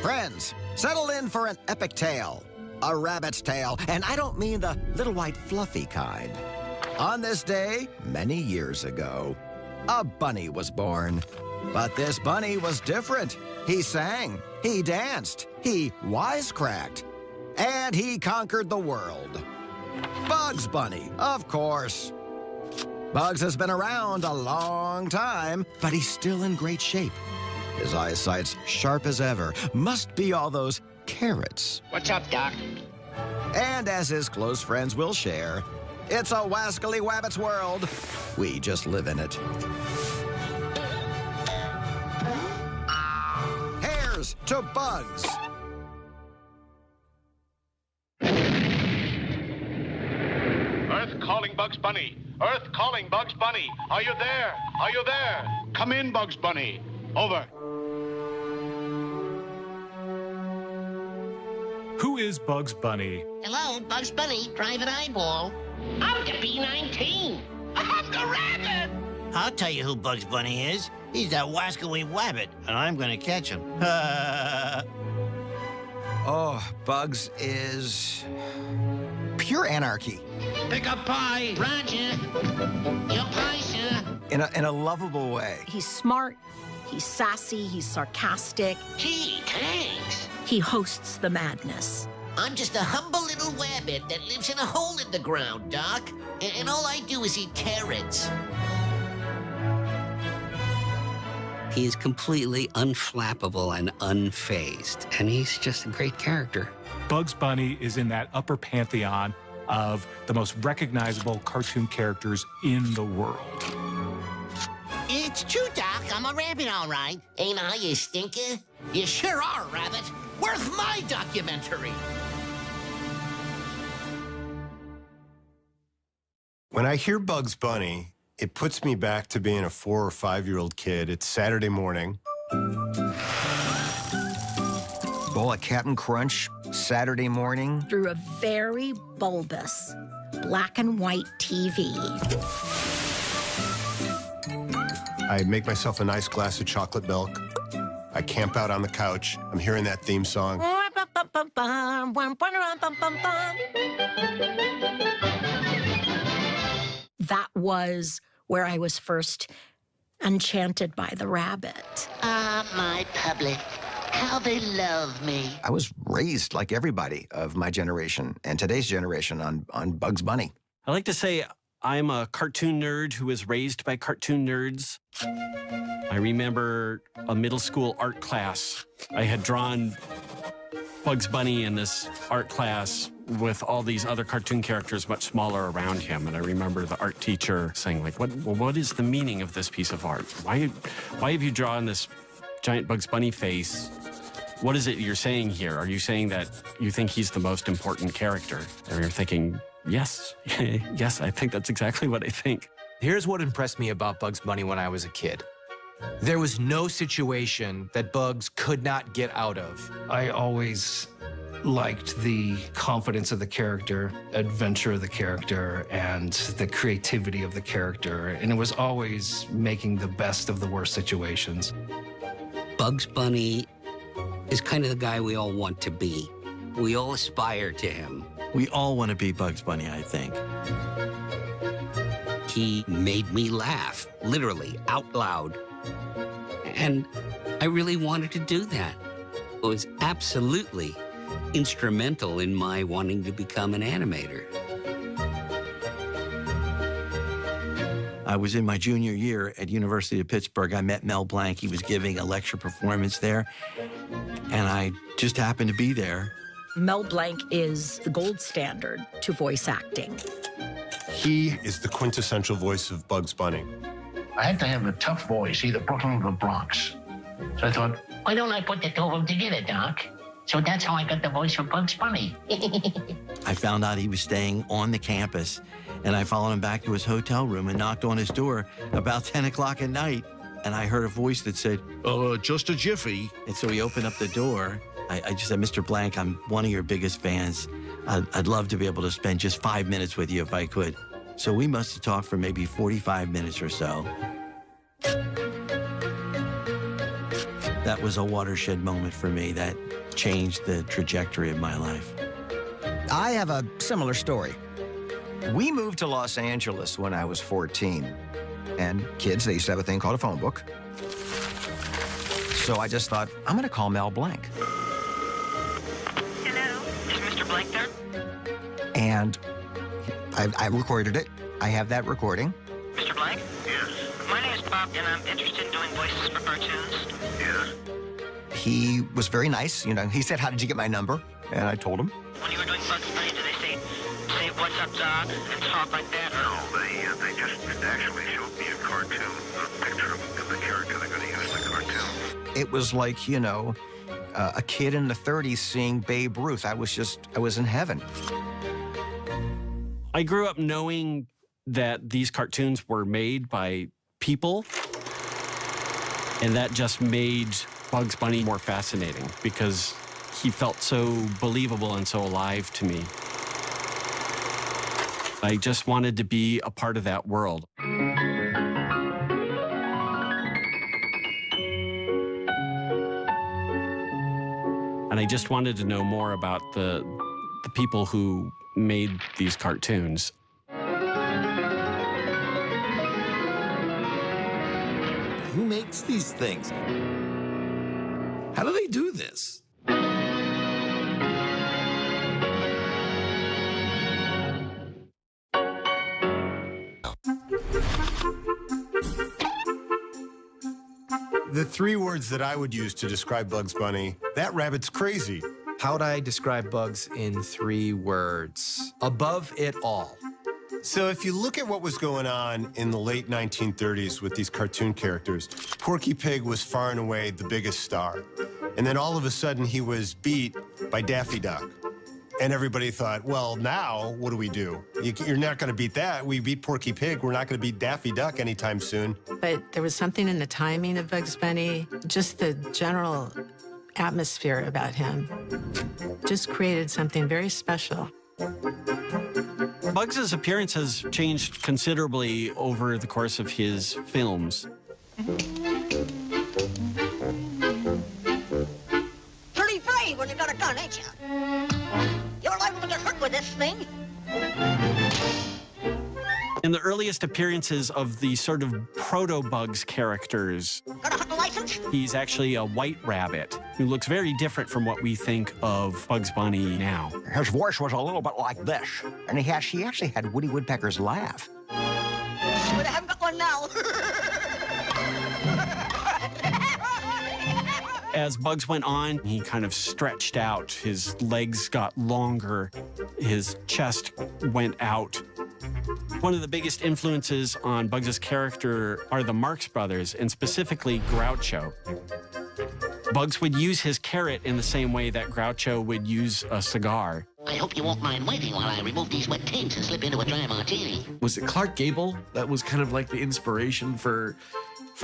Friends, settle in for an epic tale. A rabbit's tale, and I don't mean the little white fluffy kind. On this day, many years ago, a bunny was born. But this bunny was different. He sang, he danced, he wisecracked, and he conquered the world. Bugs Bunny, of course. Bugs has been around a long time, but he's still in great shape. His eyesight's sharp as ever. Must be all those carrots. What's up, Doc? And as his close friends will share, it's a wascally wabbit's world. We just live in it. Hares to bugs. Earth calling Bugs Bunny. Earth calling Bugs Bunny. Are you there? Are you there? Come in, Bugs Bunny. Over. Who is Bugs Bunny? Hello, Bugs Bunny, Private Eyeball. I'm the B-19. I'm the rabbit. I'll tell you who Bugs Bunny is. He's that wascally wabbit, and I'm gonna catch him. Oh, Bugs is pure anarchy. Pick up pie. Roger. Your pie, sir. In a lovable way. He's smart, he's sassy, he's sarcastic. Gee, thanks. He hosts the madness. I'm just a humble little wabbit that lives in a hole in the ground, Doc. And all I do is eat carrots. He is completely unflappable and unfazed, and he's just a great character. Bugs Bunny is in that upper pantheon of the most recognizable cartoon characters in the world. It's true, Doc. I'm a rabbit, all right. Ain't I, you stinker? You sure are, rabbit. Worth my documentary. When I hear Bugs Bunny, it puts me back to being a 4 or 5-year-old kid. It's Saturday morning. Bowl of Captain Crunch, Saturday morning. Through a very bulbous black and white TV. I make myself a nice glass of chocolate milk. I camp out on the couch. I'm hearing that theme song. That was where I was first enchanted by the rabbit. Ah, my public. How they love me. I was raised like everybody of my generation and today's generation on Bugs Bunny. I like to say I'm a cartoon nerd who was raised by cartoon nerds. I remember a middle school art class. I had drawn Bugs Bunny in this art class with all these other cartoon characters much smaller around him. And I remember the art teacher saying, like, what is the meaning of this piece of art? Why have you drawn this giant Bugs Bunny face? What is it you're saying here? Are you saying that you think he's the most important character? And you're thinking, yes, yes, I think that's exactly what I think. Here's what impressed me about Bugs Bunny when I was a kid. There was no situation that Bugs could not get out of. I always liked the confidence of the character, adventure of the character, and the creativity of the character. And it was always making the best of the worst situations. Bugs Bunny is kind of the guy we all want to be. We all aspire to him. We all want to be Bugs Bunny, I think. He made me laugh, literally, out loud. And I really wanted to do that. It was absolutely instrumental in my wanting to become an animator. I was in my junior year at University of Pittsburgh. I met Mel Blanc. He was giving a lecture performance there, and I just happened to be there. Mel Blanc is the gold standard to voice acting. He is the quintessential voice of Bugs Bunny. I had to have a tough voice, either Brooklyn or the Bronx. So I thought, why don't I put the two of them together, Doc? So that's how I got the voice for Bugs Bunny. I found out he was staying on the campus, and I followed him back to his hotel room and knocked on his door about 10 o'clock at night. And I heard a voice that said, just a jiffy. And so he opened up the door. I just said, Mr. Blanc, I'm one of your biggest fans. I'd love to be able to spend just 5 minutes with you if I could. So we must have talked for maybe 45 minutes or so. That was a watershed moment for me that changed the trajectory of my life. I have a similar story. We moved to Los Angeles when I was 14. And kids, they used to have a thing called a phone book. So I just thought, I'm going to call Mel Blanc. Hello, is Mr. Blanc there? And I recorded it. I have that recording. Mr. Blanc? Yes. My name is Bob, and I'm interested in doing voices for cartoons. Yes. He was very nice. You know, he said, how did you get my number? And I told him. When you were doing Bugs Bunny, did they say what's up, dog, and talk like that? No, they just actually showed me a cartoon, a picture of the character they're going to use in the cartoon. It was like, you know, a kid in the 30s seeing Babe Ruth. I was in heaven. I grew up knowing that these cartoons were made by people, and that just made Bugs Bunny more fascinating because he felt so believable and so alive to me. I just wanted to be a part of that world. And I just wanted to know more about the people who made these cartoons. Who makes these things? How do they do this? The three words that I would use to describe Bugs Bunny, that rabbit's crazy. How would I describe Bugs in 3 words? Above it all. So if you look at what was going on in the late 1930s with these cartoon characters, Porky Pig was far and away the biggest star. And then all of a sudden he was beat by Daffy Duck. And everybody thought, well, now what do we do? You're not going to beat that. We beat Porky Pig. We're not going to beat Daffy Duck anytime soon. But there was something in the timing of Bugs Bunny, just the general atmosphere about him, just created something very special. Bugs' appearance has changed considerably over the course of his films. Pretty brave when you got a gun, ain't you? You're liable to get hurt with this thing. In the earliest appearances of the sort of proto-Bugs characters, Got a hunting license? he's actually a white rabbit who looks very different from what we think of Bugs Bunny now. His voice was a little bit like this. And he actually had Woody Woodpecker's laugh. But I haven't got one now. As Bugs went on, he kind of stretched out. His legs got longer. His chest went out. One of the biggest influences on Bugs' character are the Marx Brothers, and specifically Groucho. Bugs would use his carrot in the same way that Groucho would use a cigar. I hope you won't mind waiting while I remove these wet taints and slip into a dry martini. Was it Clark Gable that was kind of like the inspiration for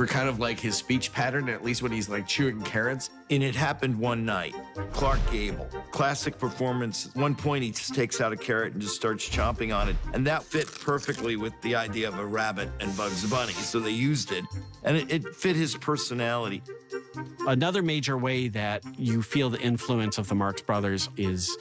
kind of like his speech pattern, at least when he's like chewing carrots? And it happened one night. Clark Gable, classic performance. At one point, he just takes out a carrot and just starts chomping on it. And that fit perfectly with the idea of a rabbit and Bugs Bunny. So they used it, and it fit his personality. Another major way that you feel the influence of the Marx Brothers is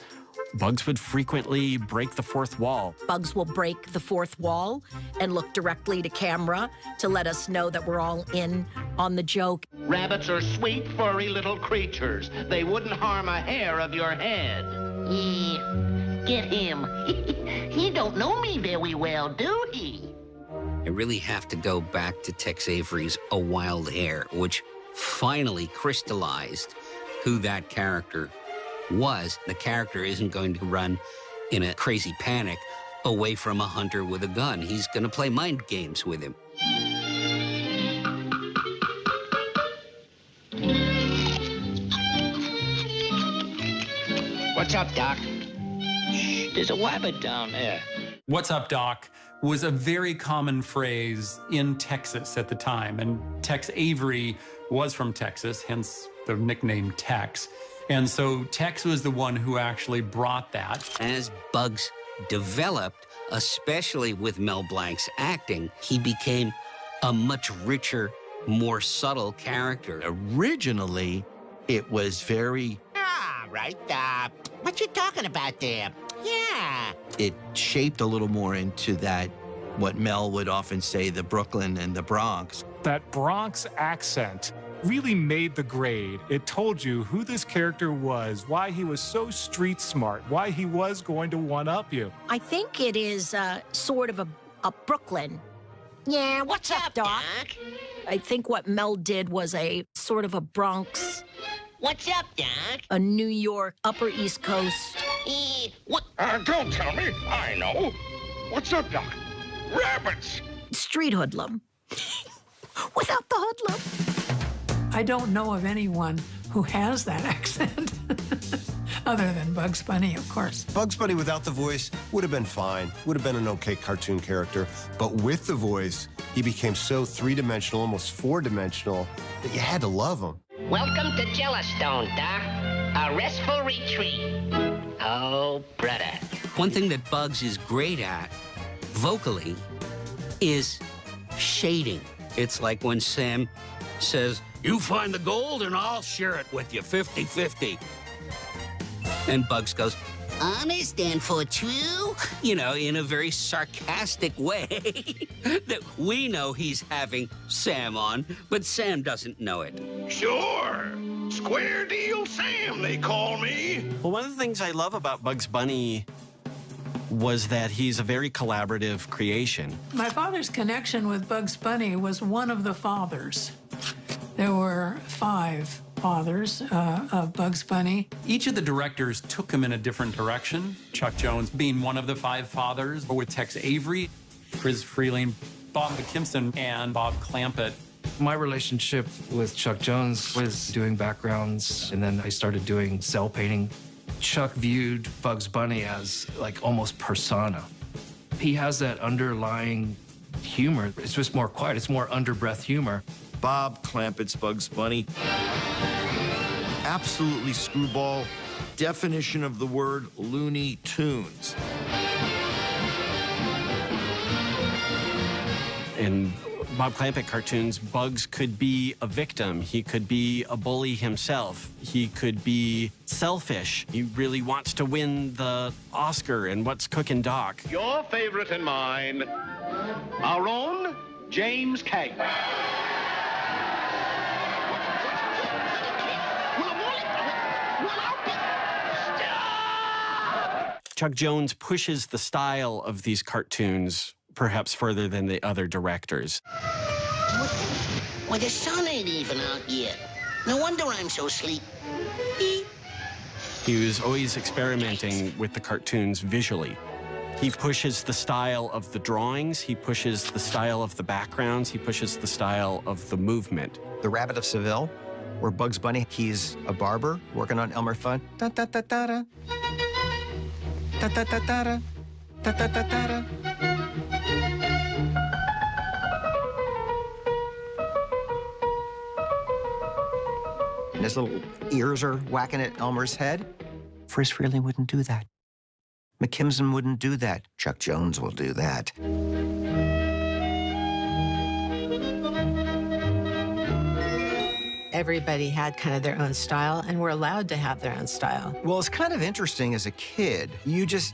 Bugs would frequently break the fourth wall. Bugs will break the fourth wall and look directly to camera to let us know that we're all in on the joke. Rabbits are sweet, furry little creatures. They wouldn't harm a hair of your head. Yeah, get him. He don't know me very well, do he? I really have to go back to Tex Avery's A Wild Hare, which finally crystallized who that character was. The character isn't going to run in a crazy panic away from a hunter with a gun. He's going to play mind games with him. What's up, Doc? Shh, there's a wabbit down there. What's up, Doc? Was a very common phrase in Texas at the time. And Tex Avery was from Texas, hence the nickname Tex. And so Tex was the one who actually brought that. As Bugs developed, especially with Mel Blanc's acting, he became a much richer more subtle character. Originally, it was very... Ah, right. What you talking about there? Yeah. It shaped a little more into that, what Mel would often say, the Brooklyn and the Bronx. That Bronx accent really made the grade. It told you who this character was, why he was so street smart, why he was going to one-up you. I think it is sort of a Brooklyn. Yeah, what's up, Doc? I think what Mel did was a sort of a Bronx. What's up, Doc? A New York, Upper East Coast. What? Don't tell me. I know. What's up, Doc? Rabbits! Street hoodlum. Without the hoodlum. I don't know of anyone who has that accent. Other than Bugs Bunny, of course. Bugs Bunny without the voice would have been fine, would have been an okay cartoon character, but with the voice, he became so three-dimensional, almost four-dimensional, that you had to love him. Welcome to Jellystone, Doc. A restful retreat. Oh, brother. One thing that Bugs is great at, vocally, is shading. It's like when Sam says, "You find the gold and I'll share it with you 50-50. And Bugs goes, "Honest and for true?" You know, in a very sarcastic way that we know he's having Sam on, but Sam doesn't know it. Sure. Square deal Sam, they call me. Well, one of the things I love about Bugs Bunny was that he's a very collaborative creation. My father's connection with Bugs Bunny was one of the fathers. There were 5 fathers of Bugs Bunny. Each of the directors took him in a different direction. Chuck Jones being one of the 5 fathers, with Tex Avery, Friz Freleng, Bob McKimson, and Bob Clampett. My relationship with Chuck Jones was doing backgrounds, and then I started doing cell painting. Chuck viewed Bugs Bunny as like almost persona. He has that underlying humor. It's just more quiet. It's more under-breath humor. Bob Clampett's Bugs Bunny. Absolutely screwball. Definition of the word Looney Tunes. In Bob Clampett cartoons, Bugs could be a victim. He could be a bully himself. He could be selfish. He really wants to win the Oscar and What's Cookin' Doc. Your favorite and mine, our own James Cagney. Chuck Jones pushes the style of these cartoons perhaps further than the other directors. Well, the sun ain't even out yet. No wonder I'm so sleepy. He was always experimenting with the cartoons visually. He pushes the style of the drawings, he pushes the style of the backgrounds, he pushes the style of the movement. The Rabbit of Seville, where Bugs Bunny, he's a barber working on Elmer Fudd. Da-da-da-da-da. Da-da-da-da-da. Da-da-da-da-da. And his little ears are whacking at Elmer's head. Friz Freleng wouldn't do that. McKimson wouldn't do that. Chuck Jones will do that. Everybody had kind of their own style, and were allowed to have their own style. Well, it's kind of interesting as a kid. You just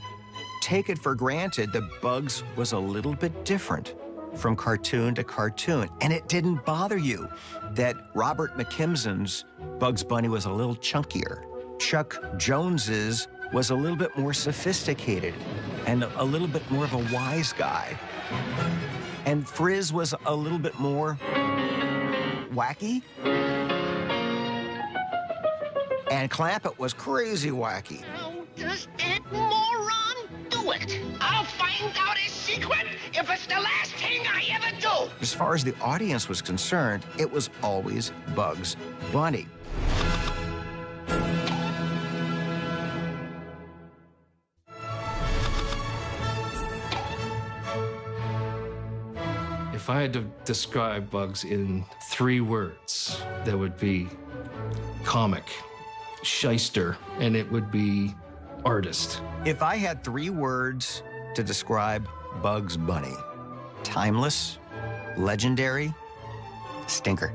take it for granted that Bugs was a little bit different from cartoon to cartoon. And it didn't bother you that Robert McKimson's Bugs Bunny was a little chunkier. Chuck Jones's was a little bit more sophisticated and a little bit more of a wise guy. And Friz was a little bit more wacky. And Clampett was crazy wacky. How does that moron do it? I'll find out his secret if it's the last thing I ever do. As far as the audience was concerned, it was always Bugs Bunny. If I had to describe Bugs in 3 words, that would be comic, shyster, and it would be artist. If I had 3 words to describe Bugs Bunny, timeless, legendary, Stinker.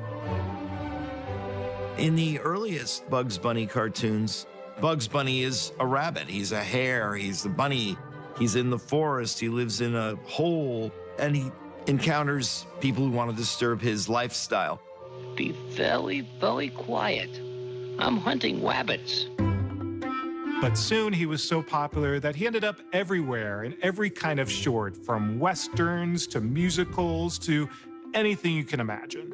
In the earliest Bugs Bunny cartoons, Bugs Bunny is a rabbit. He's a hare. He's the bunny. He's in the forest. He lives in a hole, and he encounters people who want to disturb his lifestyle. Be very, very quiet. I'm hunting wabbits. But soon he was so popular that he ended up everywhere in every kind of short, from westerns to musicals to anything you can imagine.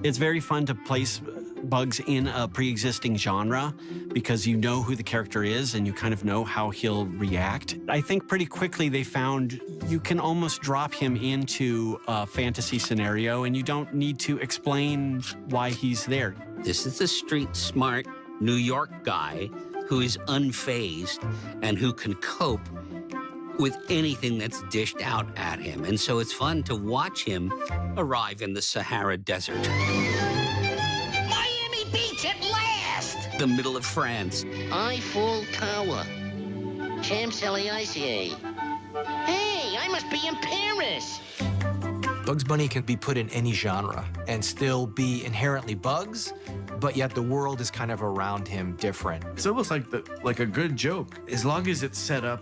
It's very fun to place Bugs in a pre-existing genre because you know who the character is and you kind of know how he'll react. I think pretty quickly they found you can almost drop him into a fantasy scenario and you don't need to explain why he's there. This is the street smart New York guy who is unfazed and who can cope with anything that's dished out at him. And so it's fun to watch him arrive in the Sahara Desert. Miami Beach at last! The middle of France. Eiffel Tower. Champs-Élysées. Hey, I must be in Paris. Bugs Bunny can be put in any genre and still be inherently Bugs, but yet the world is kind of around him different. It's almost like a good joke. As long as it's set up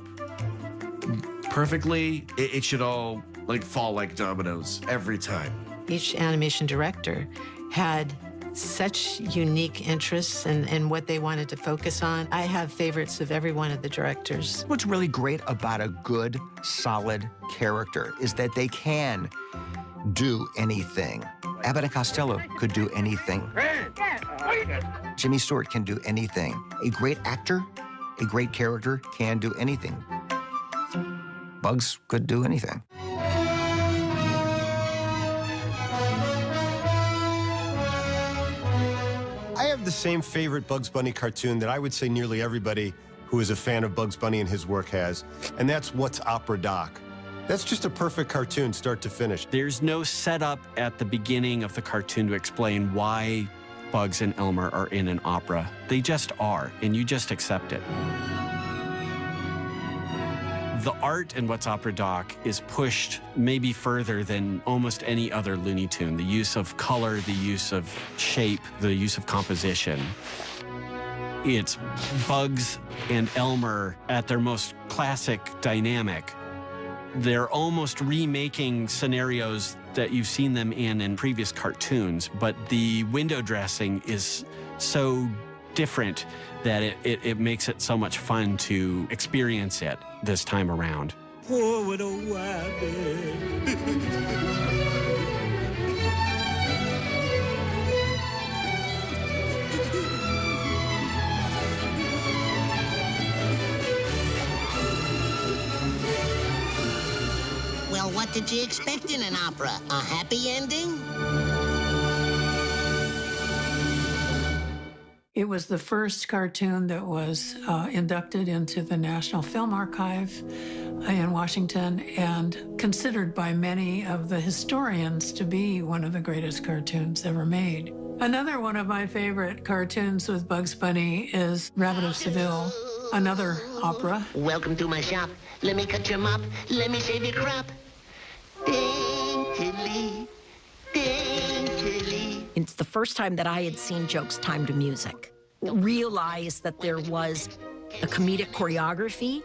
perfectly, it should all fall like dominoes every time. Each animation director had such unique interests in what they wanted to focus on. I have favorites of every one of the directors. What's really great about a good, solid character is that they can do anything. Abbott and Costello could do anything. Jimmy Stewart can do anything. A great actor, a great character can do anything. Bugs could do anything. I have the same favorite Bugs Bunny cartoon that I would say nearly everybody who is a fan of Bugs Bunny and his work has, and that's What's Opera Doc. That's just a perfect cartoon, start to finish. There's no setup at the beginning of the cartoon to explain why Bugs and Elmer are in an opera. They just are, and you just accept it. The art in What's Opera Doc is pushed maybe further than almost any other Looney Tune. The use of color, the use of shape, the use of composition. It's Bugs and Elmer at their most classic dynamic. They're almost remaking scenarios that you've seen them in previous cartoons, but the window dressing is so different that it makes it so much fun to experience it this time around. Poor little wabbit. Well, what did you expect in an opera? A happy ending? It was the first cartoon that was inducted into the National Film Archive in Washington and considered by many of the historians to be one of the greatest cartoons ever made. Another one of my favorite cartoons with Bugs Bunny is Rabbit of Seville, another opera. Welcome to my shop. Let me cut your mop. Let me save your crop. Daintily, daintily. It's the first time that I had seen jokes timed to music. Realized that there was a comedic choreography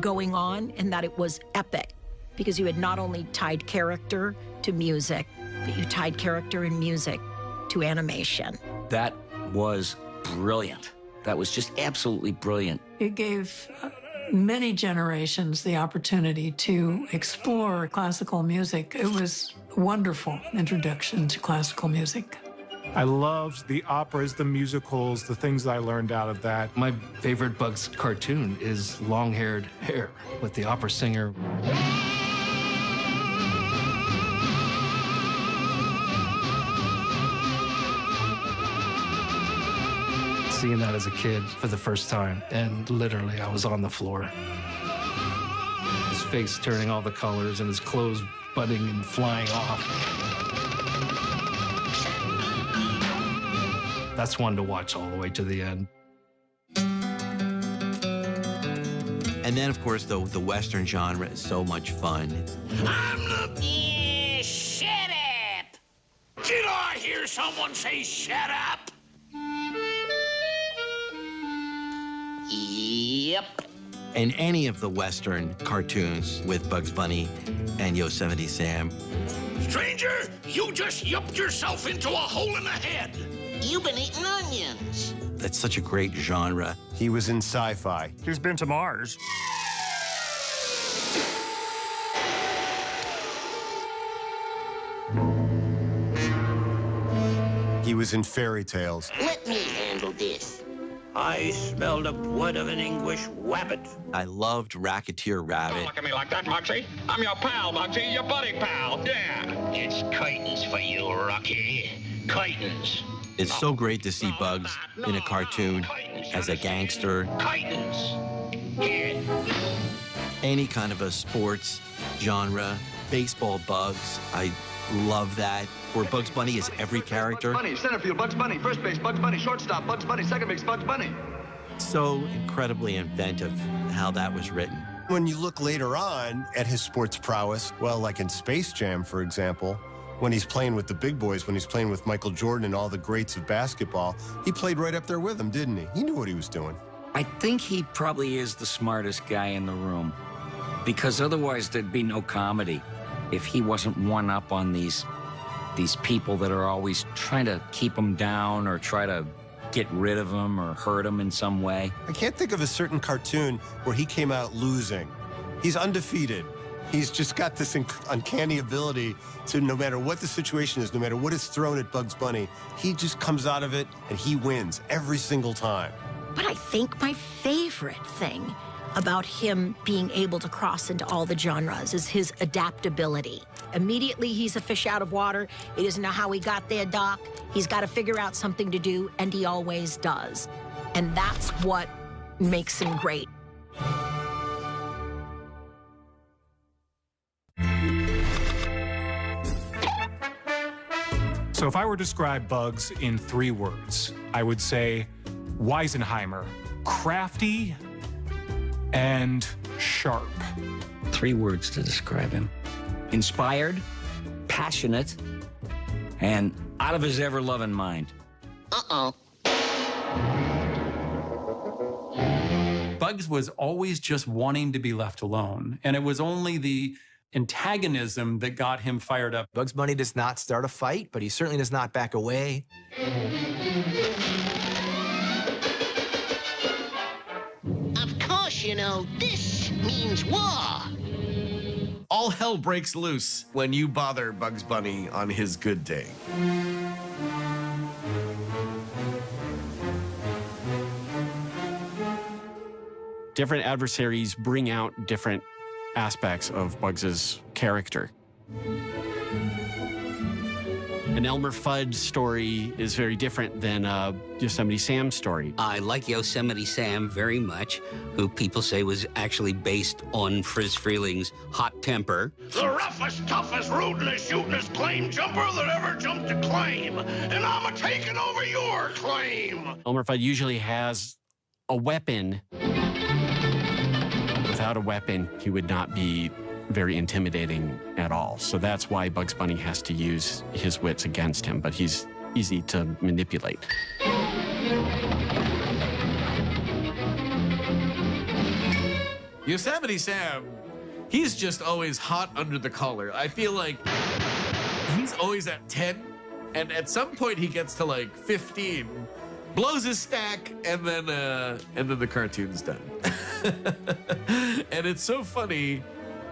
going on and that it was epic because you had not only tied character to music, but you tied character and music to animation. That was brilliant. That was just absolutely brilliant. It gave many generations the opportunity to explore classical music. It was a wonderful introduction to classical music. I loved the operas, the musicals, the things I learned out of that. My favorite Bugs cartoon is Long-Haired Hare with the opera singer. Seeing that as a kid for the first time, and literally I was on the floor. His face turning all the colors and his clothes budding and flying off. That's one to watch all the way to the end. And then, of course, the Western genre is so much fun. I'm the... Yeah, shut up! Get out here, someone say shut up? Yep. In any of the Western cartoons with Bugs Bunny and Yosemite Sam. Stranger, you just yupped yourself into a hole in the head. You've been eating onions. That's such a great genre. He was in sci-fi. He's been to Mars. He was in fairy tales. Let me handle this. I smell the blood of an English wabbit. I loved Racketeer Rabbit. Don't look at me like that, Moxie. I'm your pal, Moxie, your buddy pal. Yeah. It's curtains for you, Rocky. Curtains. It's so great to see Bugs in a cartoon as a gangster. Curtains. Yeah. Any kind of a sports genre. Baseball Bugs, I love that. Where Bugs Bunny is every character. Bugs Bunny, center field, Bugs Bunny, first base, Bugs Bunny, shortstop, Bugs Bunny, second base, Bugs Bunny. So incredibly inventive how that was written. When you look later on at his sports prowess, well, like in Space Jam, for example, when he's playing with the big boys, when he's playing with Michael Jordan and all the greats of basketball, he played right up there with them, didn't he? He knew what he was doing. I think he probably is the smartest guy in the room, because otherwise there'd be no comedy if he wasn't one up on these people that are always trying to keep him down or try to get rid of him or hurt him in some way. I can't think of a certain cartoon where he came out losing. He's undefeated. He's just got this uncanny ability to, no matter what the situation is, no matter what is thrown at Bugs Bunny, he just comes out of it and he wins every single time. But I think my favorite thing about him being able to cross into all the genres is his adaptability. Immediately, he's a fish out of water. He doesn't know how he got there, Doc. He's got to figure out something to do, and he always does. And that's what makes him great. So if I were to describe Bugs in 3 words, I would say Weisenheimer, crafty, and sharp. 3 words to describe him. Inspired, passionate, and out of his ever-loving mind. Uh-oh. Bugs was always just wanting to be left alone, and it was only the antagonism that got him fired up. Bugs Bunny does not start a fight, but he certainly does not back away. Of course, you know, this means war. All hell breaks loose when you bother Bugs Bunny on his good day. Different adversaries bring out different aspects of Bugs's character. An Elmer Fudd story is very different than a Yosemite Sam story. I like Yosemite Sam very much, who people say was actually based on Friz Freeling's hot temper. The roughest, toughest, rudest, shootingest claim jumper that ever jumped a claim. And I'm a-taking over your claim. Elmer Fudd usually has a weapon. Without a weapon, he would not be very intimidating at all. So that's why Bugs Bunny has to use his wits against him, but he's easy to manipulate. Yosemite Sam, he's just always hot under the collar. I feel like he's always at 10, and at some point he gets to like 15, blows his stack, and then the cartoon's done. And it's so funny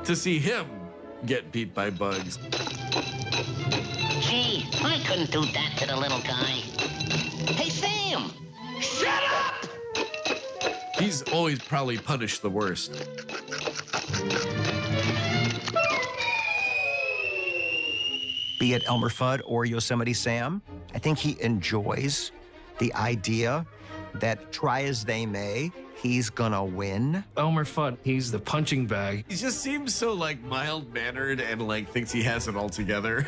to see him get beat by Bugs. Gee, I couldn't do that to the little guy. Hey, Sam! Shut up! He's always probably punished the worst. Be it Elmer Fudd or Yosemite Sam, I think he enjoys the idea that try as they may, he's gonna win. Elmer Fudd, he's the punching bag. He just seems so like mild-mannered and like thinks he has it all together.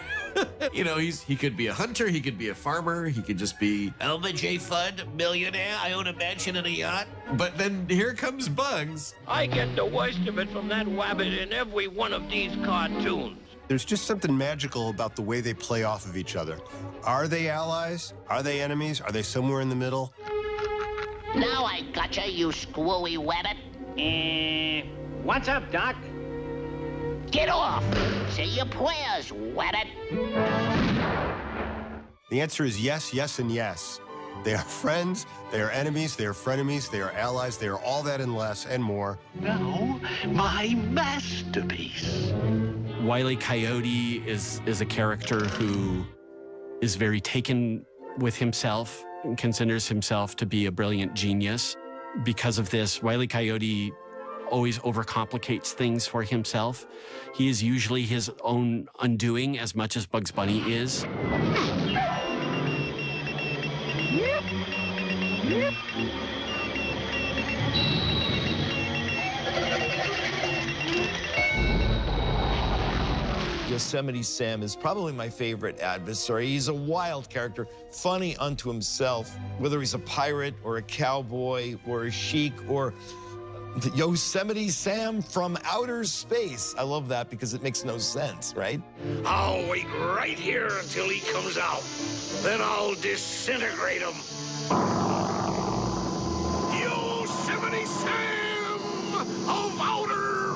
You know, he could be a hunter, he could be a farmer, he could just be Elmer J. Fudd, millionaire, I own a mansion and a yacht. But then here comes Bugs. I get the worst of it from that wabbit in every one of these cartoons. There's just something magical about the way they play off of each other. Are they allies? Are they enemies? Are they somewhere in the middle? Now I gotcha, you screwy wabbit. What's up, Doc? Get off! Say your prayers, wabbit. The answer is yes, yes, and yes. They are friends, they are enemies, they are frenemies, they are allies, they are all that and less and more. Now, my masterpiece. Wile E. Coyote is a character who is very taken with himself and considers himself to be a brilliant genius. Because of this, Wile E. Coyote always overcomplicates things for himself. He is usually his own undoing as much as Bugs Bunny is. Yosemite Sam is probably my favorite adversary. He's a wild character, funny unto himself, whether he's a pirate or a cowboy or a sheik or the Yosemite Sam from outer space. I love that because it makes no sense, right? I'll wait right here until he comes out. Then I'll disintegrate him. Yosemite Sam of outer.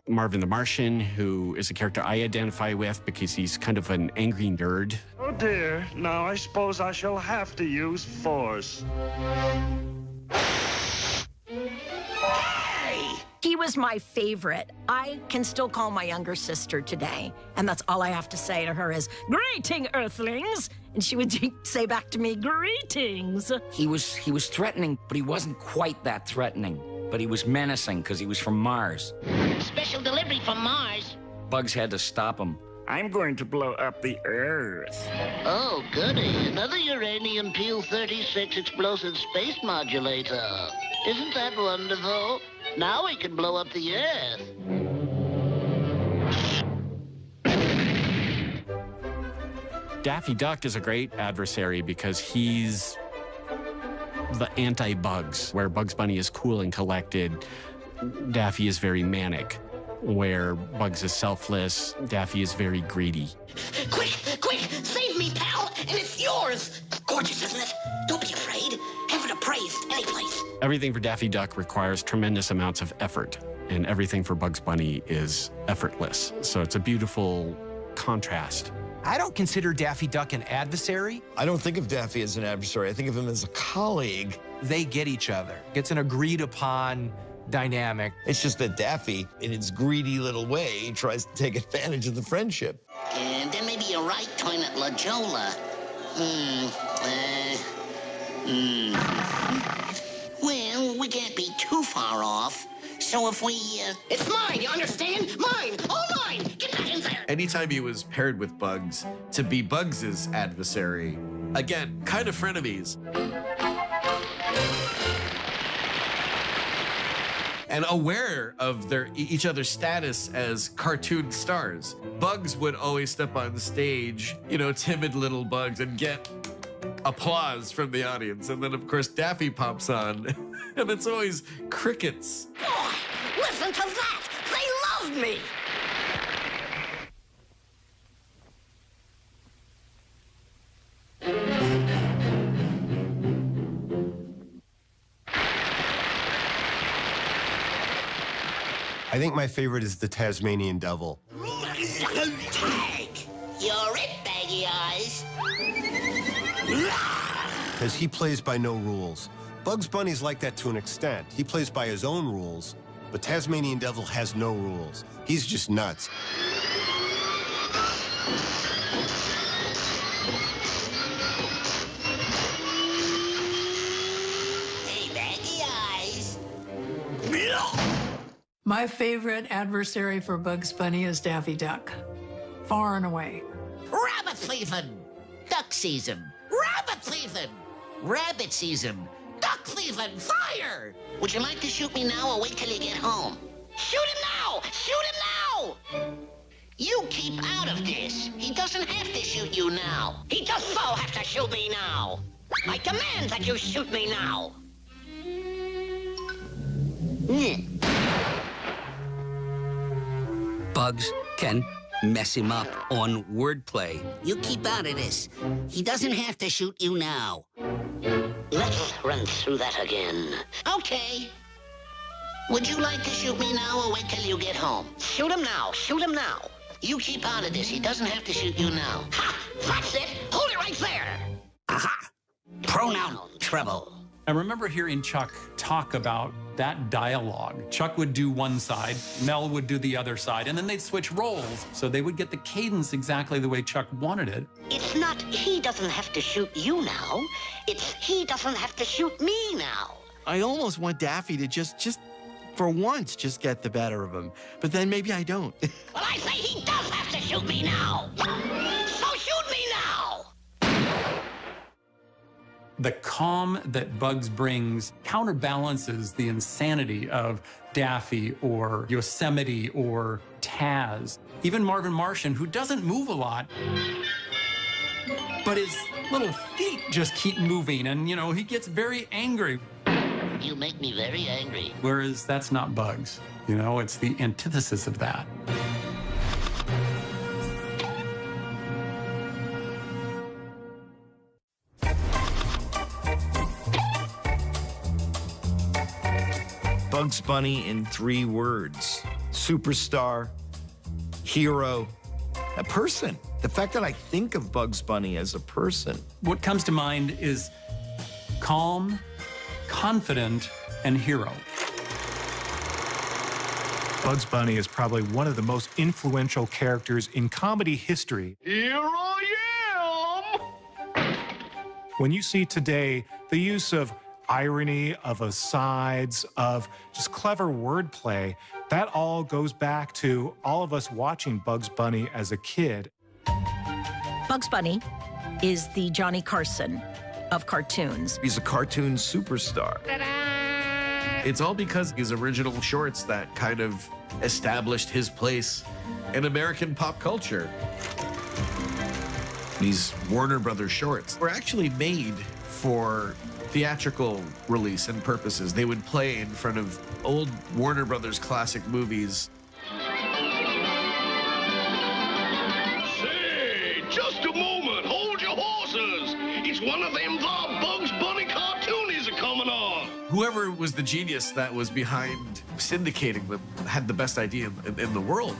Marvin the Martian, who is a character I identify with because he's kind of an angry nerd. Oh dear, now I suppose I shall have to use force. He was my favorite. I can still call my younger sister today, and that's all I have to say to her is, "Greeting, Earthlings!" And she would say back to me, "Greetings." He was threatening, but he wasn't quite that threatening. But he was menacing because he was from Mars. Special delivery from Mars. Bugs had to stop him. I'm going to blow up the Earth. Oh, goody. Another uranium Peel-36 explosive space modulator. Isn't that wonderful? Now we can blow up the Earth. Daffy Duck is a great adversary because he's the anti-Bugs. Where Bugs Bunny is cool and collected, Daffy is very manic. Where Bugs is selfless, Daffy is very greedy. Quick, quick, save me, pal, and it's yours. Gorgeous, isn't it? Don't be afraid. Heaven appraised, any place. Everything for Daffy Duck requires tremendous amounts of effort, and everything for Bugs Bunny is effortless. So it's a beautiful contrast. I don't consider Daffy Duck an adversary. I don't think of Daffy as an adversary. I think of him as a colleague. They get each other. It's an agreed upon dynamic. It's just that Daffy, in his greedy little way, tries to take advantage of the friendship. And then maybe a right turn at La Jolla. Well, we can't be too far off. So if we, It's mine, you understand? Mine! All mine! Get back in there! Anytime he was paired with Bugs, to be Bugs' adversary, again, kind of frenemies. And aware of each other's status as cartoon stars. Bugs would always step on the stage, you know, timid little Bugs, and get applause from the audience. And then, of course, Daffy pops on, and it's always crickets. Oh, listen to that! They love me! I think my favorite is the Tasmanian Devil. Tag! You're it, baggy eyes. Because he plays by no rules. Bugs Bunny's like that to an extent. He plays by his own rules, but Tasmanian Devil has no rules. He's just nuts. Hey, baggy eyes. My favorite adversary for Bugs Bunny is Daffy Duck. Far and away. Rabbit season! Duck season! Rabbit season! Rabbit season! Duck season! Fire! Would you like to shoot me now or wait till you get home? Shoot him now! Shoot him now! You keep out of this. He doesn't have to shoot you now. He does so have to shoot me now. I demand that you shoot me now. Bugs can mess him up on wordplay. You keep out of this. He doesn't have to shoot you now. Let's run through that again. Okay. Would you like to shoot me now or wait till you get home? Shoot him now. Shoot him now. You keep out of this. He doesn't have to shoot you now. Ha! That's it. Hold it right there. Aha! Pronoun treble. I remember hearing Chuck talk about that dialogue. Chuck would do one side, Mel would do the other side, and then they'd switch roles. So they would get the cadence exactly the way Chuck wanted it. It's not he doesn't have to shoot you now. It's he doesn't have to shoot me now. I almost want Daffy to just for once, just get the better of him. But then maybe I don't. Well, I say he does have to shoot me now. So shoot me now. The calm that Bugs brings counterbalances the insanity of Daffy or Yosemite or Taz. Even Marvin Martian, who doesn't move a lot, but his little feet just keep moving, and, you know, he gets very angry. You make me very angry. Whereas that's not Bugs. You know, it's the antithesis of that. Bugs Bunny in 3 words. Superstar, hero, a person. The fact that I think of Bugs Bunny as a person. What comes to mind is calm, confident, and hero. Bugs Bunny is probably one of the most influential characters in comedy history. Here I am! When you see today the use of irony, of asides, of just clever wordplay, that all goes back to all of us watching Bugs Bunny as a kid. Bugs Bunny is the Johnny Carson of cartoons. He's a cartoon superstar. It's all because his original shorts that kind of established his place in American pop culture. These Warner Brothers shorts were actually made for theatrical release and purposes. They would play in front of old Warner Brothers classic movies. Say, just a moment. Hold your horses. It's one of them Bugs Bunny cartoonies are coming on. Whoever was the genius that was behind syndicating them had the best idea in the world.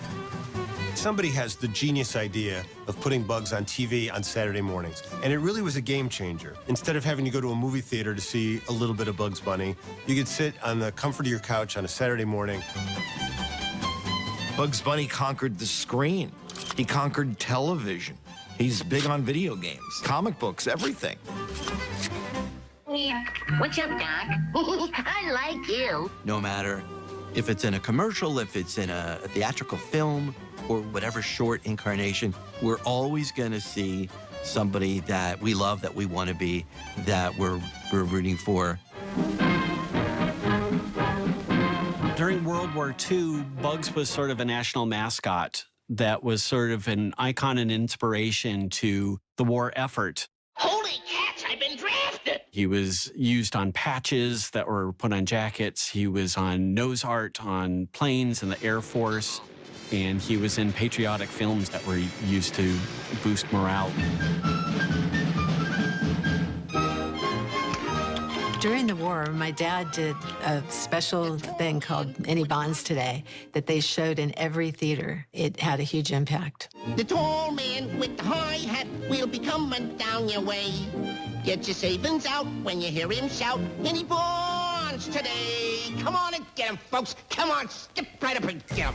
Somebody has the genius idea of putting Bugs on TV on Saturday mornings, and it really was a game changer. Instead of having to go to a movie theater to see a little bit of Bugs Bunny, you could sit on the comfort of your couch on a Saturday morning. Bugs Bunny conquered the screen. He conquered television. He's big on video games, comic books, everything. What's up, Doc? I like you. No matter if it's in a commercial, if it's in a theatrical film, or whatever short incarnation, we're always going to see somebody that we love, that we want to be, that we're rooting for. During World War II, Bugs was sort of a national mascot that was sort of an icon and inspiration to the war effort. Holy cats, I've been drafted. He was used on patches that were put on jackets. He was on nose art on planes in the Air Force. And he was in patriotic films that were used to boost morale. During the war, my dad did a special thing called Any Bonds Today that they showed in every theater. It had a huge impact. The tall man with the high hat will be coming down your way. Get your savings out when you hear him shout, Any Bonds Today. Come on and get him, folks. Come on, skip right up and get him.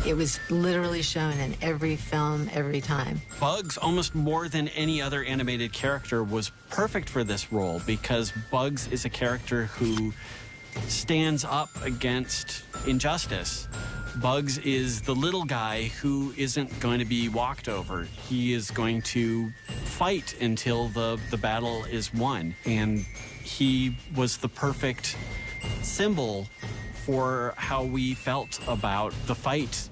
It was literally shown in every film, every time. Bugs, almost more than any other animated character, was perfect for this role because Bugs is a character who stands up against injustice. Bugs is the little guy who isn't going to be walked over. He is going to fight until the battle is won. And he was the perfect symbol for how we felt about the fight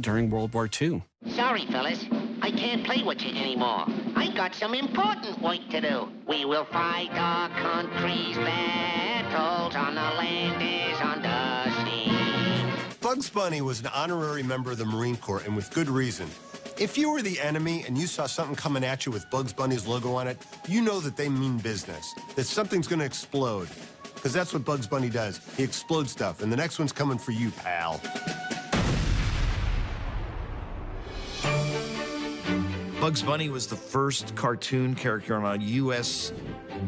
during World War II. Sorry, fellas. I can't play with you anymore. I got some important work to do. We will fight our country's battles on the land as on the sea. Bugs Bunny was an honorary member of the Marine Corps, and with good reason. If you were the enemy and you saw something coming at you with Bugs Bunny's logo on it, you know that they mean business, that something's going to explode. Because that's what Bugs Bunny does. He explodes stuff, and the next one's coming for you, pal. Bugs Bunny was the first cartoon character on a U.S.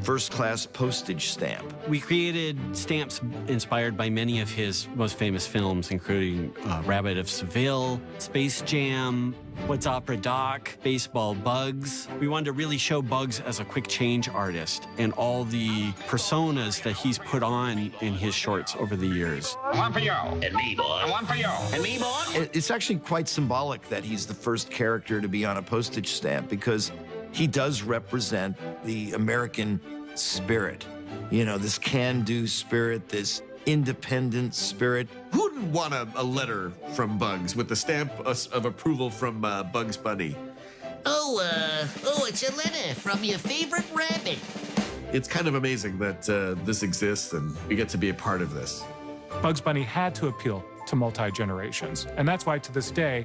first-class postage stamp. We created stamps inspired by many of his most famous films, including Rabbit of Seville, Space Jam, What's Opera Doc, Baseball Bugs. We wanted to really show Bugs as a quick change artist and all the personas that he's put on in his shorts over the years. One for you. And me, boy. And one for you. And me, boy. It's actually quite symbolic that he's the first character to be on a postage stamp because he does represent the American spirit. You know, this can-do spirit, this independent spirit. Who wouldn't want a letter from Bugs with the stamp of approval from Bugs Bunny? Oh, it's a letter from your favorite rabbit. It's kind of amazing that this exists and we get to be a part of this. Bugs Bunny had to appeal to multi-generations, and that's why to this day,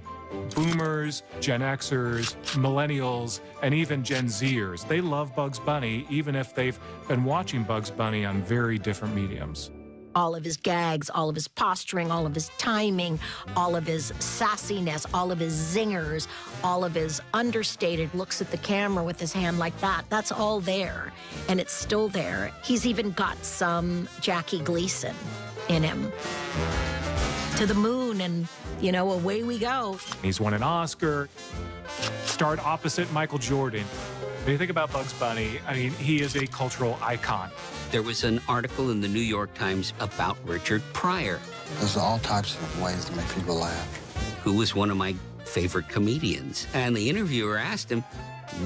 boomers, Gen Xers, millennials, and even Gen Zers, they love Bugs Bunny even if they've been watching Bugs Bunny on very different mediums. All of his gags, all of his posturing, all of his timing, all of his sassiness, all of his zingers, all of his understated looks at the camera with his hand like that, that's all there, and it's still there. He's even got some Jackie Gleason in him. To the moon, and, you know, away we go. He's won an Oscar, starred opposite Michael Jordan. When you think about Bugs Bunny, I mean, he is a cultural icon. There was an article in the New York Times about Richard Pryor. There's all types of ways to make people laugh. Who was one of my favorite comedians. And the interviewer asked him,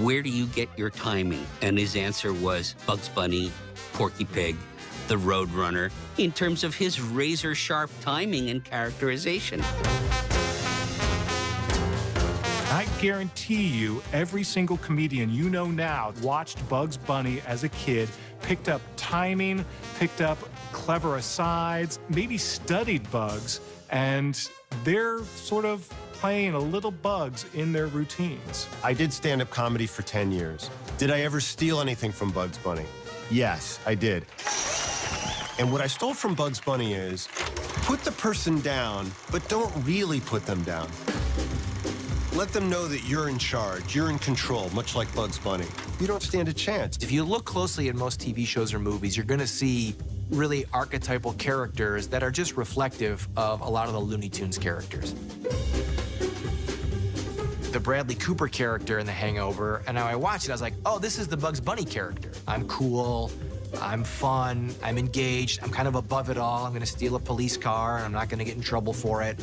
where do you get your timing? And his answer was Bugs Bunny, Porky Pig, the Roadrunner, in terms of his razor-sharp timing and characterization. I guarantee you, every single comedian you know now watched Bugs Bunny as a kid, picked up timing, picked up clever asides, maybe studied Bugs, and they're sort of playing a little Bugs in their routines. I did stand-up comedy for 10 years. Did I ever steal anything from Bugs Bunny? Yes, I did. And what I stole from Bugs Bunny is, put the person down, but don't really put them down. Let them know that you're in charge, you're in control, much like Bugs Bunny. You don't stand a chance. If you look closely at most TV shows or movies, you're gonna see really archetypal characters that are just reflective of a lot of the Looney Tunes characters. The Bradley Cooper character in The Hangover, and now I watched it, I was like, oh, this is the Bugs Bunny character. I'm cool, I'm fun, I'm engaged, I'm kind of above it all. I'm gonna steal a police car, and I'm not gonna get in trouble for it.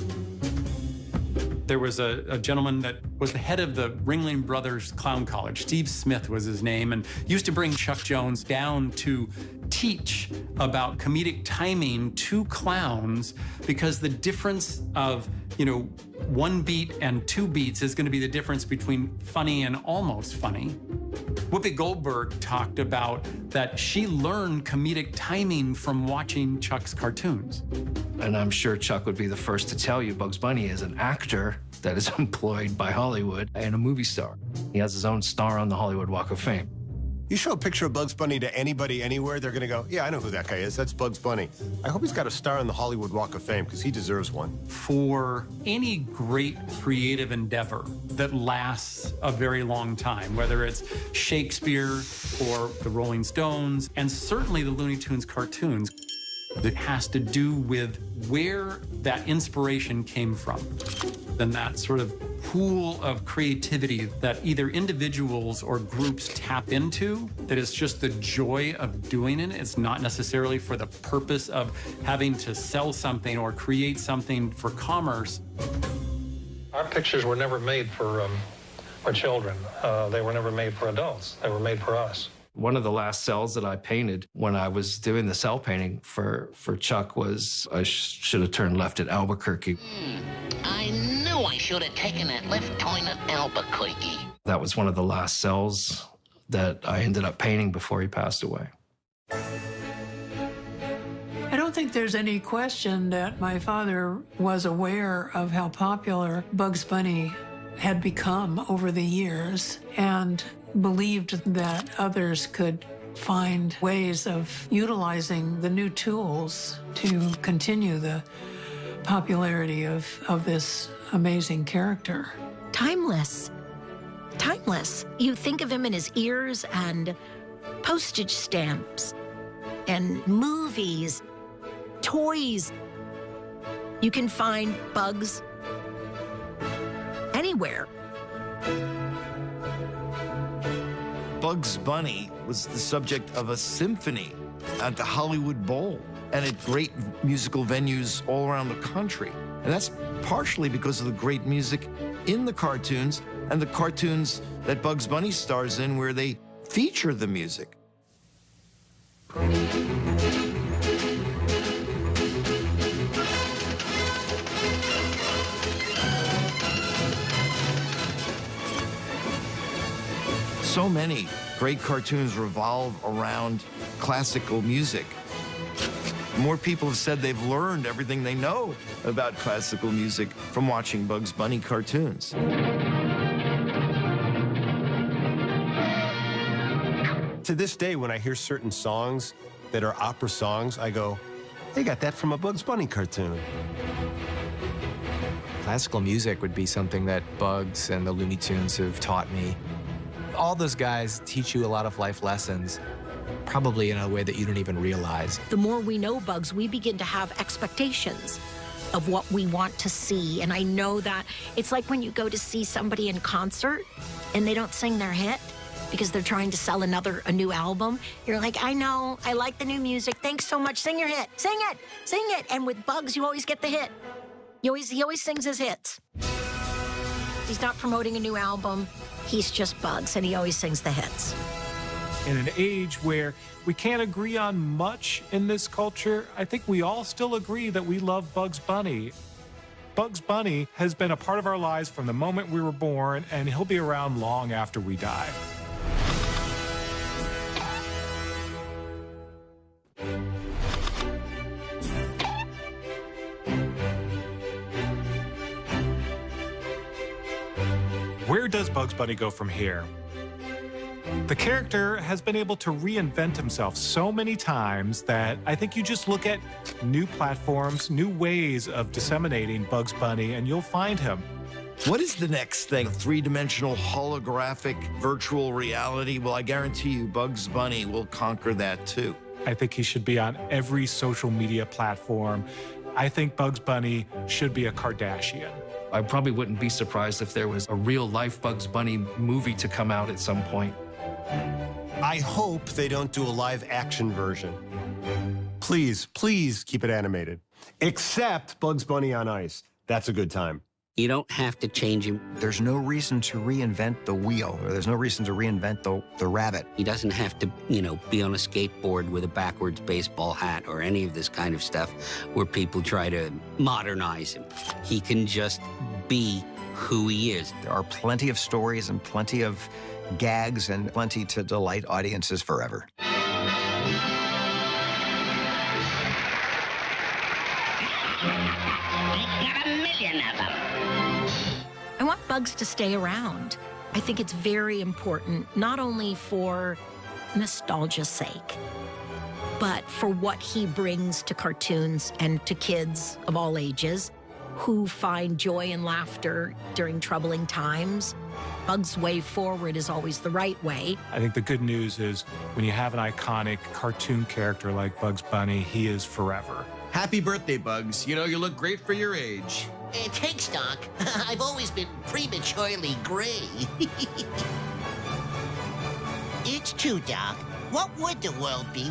There was a gentleman that was the head of the Ringling Brothers Clown College. Steve Smith was his name, and used to bring Chuck Jones down to teach about comedic timing to clowns, because the difference of, you know, 1 beat and 2 beats is going to be the difference between funny and almost funny. Whoopi Goldberg talked about that she learned comedic timing from watching Chuck's cartoons. And I'm sure Chuck would be the first to tell you Bugs Bunny is an actor that is employed by Hollywood and a movie star. He has his own star on the Hollywood Walk of Fame. You show a picture of Bugs Bunny to anybody, anywhere, they're gonna go, yeah, I know who that guy is. That's Bugs Bunny. I hope he's got a star on the Hollywood Walk of Fame, because he deserves one. For any great creative endeavor that lasts a very long time, whether it's Shakespeare or the Rolling Stones, and certainly the Looney Tunes cartoons, it has to do with where that inspiration came from. And that sort of pool of creativity that either individuals or groups tap into, that is just the joy of doing it. It's not necessarily for the purpose of having to sell something or create something for commerce. Our pictures were never made for children. They were never made for adults. They were made for us. One of the last cells that I painted when I was doing the cell painting for Chuck was, I should have turned left at Albuquerque. I knew I should have taken that left turn at Albuquerque. That was one of the last cells that I ended up painting before he passed away. I don't think there's any question that my father was aware of how popular Bugs Bunny had become over the years and believed that others could find ways of utilizing the new tools to continue the popularity of this amazing character. Timeless. Timeless. You think of him in his ears and postage stamps and movies, toys. You can find Bugs anywhere. Bugs Bunny was the subject of a symphony at the Hollywood Bowl and at great musical venues all around the country. And that's partially because of the great music in the cartoons and the cartoons that Bugs Bunny stars in where they feature the music. So many great cartoons revolve around classical music. More people have said they've learned everything they know about classical music from watching Bugs Bunny cartoons. To this day, when I hear certain songs that are opera songs, I go, they got that from a Bugs Bunny cartoon. Classical music would be something that Bugs and the Looney Tunes have taught me. All those guys teach you a lot of life lessons, probably in a way that you don't even realize. The more we know Bugs, we begin to have expectations of what we want to see. And I know that it's like when you go to see somebody in concert and they don't sing their hit because they're trying to sell a new album. You're like, I know, I like the new music. Thanks so much. Sing your hit. Sing it. Sing it. And with Bugs, you always get the hit. He always sings his hits. He's not promoting a new album. He's just Bugs, and he always sings the hits. In an age where we can't agree on much in this culture, I think we all still agree that we love Bugs Bunny. Bugs Bunny has been a part of our lives from the moment we were born, and he'll be around long after we die. Where does Bugs Bunny go from here? The character has been able to reinvent himself so many times that I think you just look at new platforms, new ways of disseminating Bugs Bunny, and you'll find him. What is the next thing? Three-dimensional holographic virtual reality? Well, I guarantee you Bugs Bunny will conquer that too. I think he should be on every social media platform. I think Bugs Bunny should be a Kardashian. I probably wouldn't be surprised if there was a real-life Bugs Bunny movie to come out at some point. I hope they don't do a live-action version. Please, please keep it animated. Except Bugs Bunny on Ice. That's a good time. You don't have to change him. There's no reason to reinvent the wheel, or there's no reason to reinvent the rabbit. He doesn't have to, be on a skateboard with a backwards baseball hat or any of this kind of stuff where people try to modernize him. He can just be who he is. There are plenty of stories and plenty of gags and plenty to delight audiences forever. Got a million of them. I want Bugs to stay around. I think it's very important, not only for nostalgia's sake, but for what he brings to cartoons and to kids of all ages who find joy and laughter during troubling times. Bugs' way forward is always the right way. I think the good news is when you have an iconic cartoon character like Bugs Bunny, he is forever. Happy birthday, Bugs. You look great for your age. Thanks, Doc. I've always been prematurely gray. It's true, Doc. What would the world be